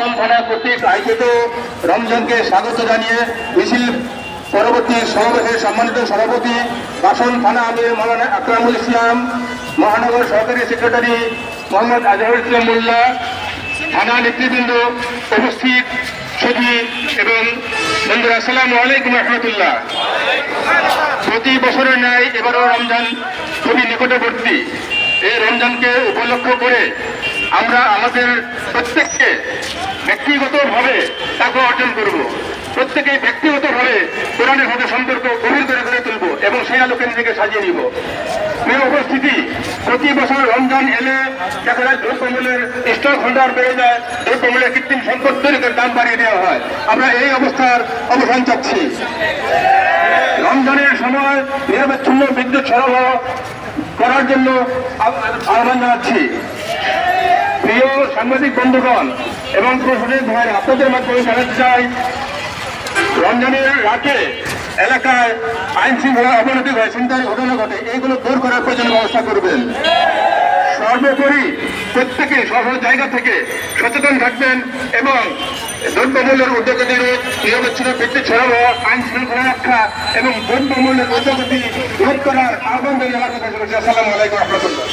বাসন থানা কর্তৃক আয়োজিত রমজানকে স্বাগত জানিয়ে মিছিল পরবর্তী সমাবেশের সম্মানিত সভাপতি বাসন থানা আমির মাওলানা আকরামুল ইসলাম, মহানগর সহকারী সেক্রেটারি মোহাম্মদ আজহারুল ইসলাম মোল্লা, থানা নেতৃবৃন্দ, উপস্থিত সচিব এবং বন্ধুরা, আসসালামু আলাইকুম রহমতুল্লাহ। প্রতি বছরের ন্যায় এবারও রমজান খুবই নিকটবর্তী। এই রমজানকে উপলক্ষ করে আমরা আমাদের প্রত্যেককে ব্যক্তিগতভাবে তাকওয়া অর্জন করব, প্রত্যেকেই ব্যক্তিগতভাবে কোরআনের সাথে সম্পর্ক গভীর করে গড়ে তুলব এবং সেই আলোকে নিজেকে সাজিয়ে নিব। প্রিয় উপস্থিতি, প্রতি বছর রমজান এলে দেখা যায় দ্রব্যমূল্যের স্টক হোল্ডার বেড়ে যায়, দ্রব্যমূল্যের কৃত্রিম সংকট তৈরি করে দাম বাড়িয়ে দেওয়া হয়। আমরা এই অবস্থার অবসান চাচ্ছি। রমজানের সময় নিরবচ্ছিন্ন বিদ্যুৎ সরবরাহ করার জন্য আহ্বান জানাচ্ছি। প্রিয় সাংবাদিক বন্ধুগণ এবং প্রশাসনিক ভাইয়েরা, আপনাদের মাধ্যমে জানাতে চাই, রমজানের রাতে এলাকায় আইন শৃঙ্খলা অবনতি হয়, ছিনতাইয়ের ঘটনা ঘটে, এইগুলো দূর করার প্রয়োজনীয় ব্যবস্থা করবেন। সর্বোপরি প্রত্যেকে সব জায়গা থেকে সচেতন থাকবেন এবং দ্রব্যমূল্যের ঊর্ধ্বগতি রোধ, নিরবচ্ছিন্ন বিদ্যুৎ সরবরাহ, আইন শৃঙ্খলা রক্ষা এবং দ্রব্যমূল্যের ঊর্ধ্বগতি রোধ করার আহ্বান জানিয়ে আমার কথা শুনেছি। আসসালামু আলাইকুম রহমতুল্লাহ।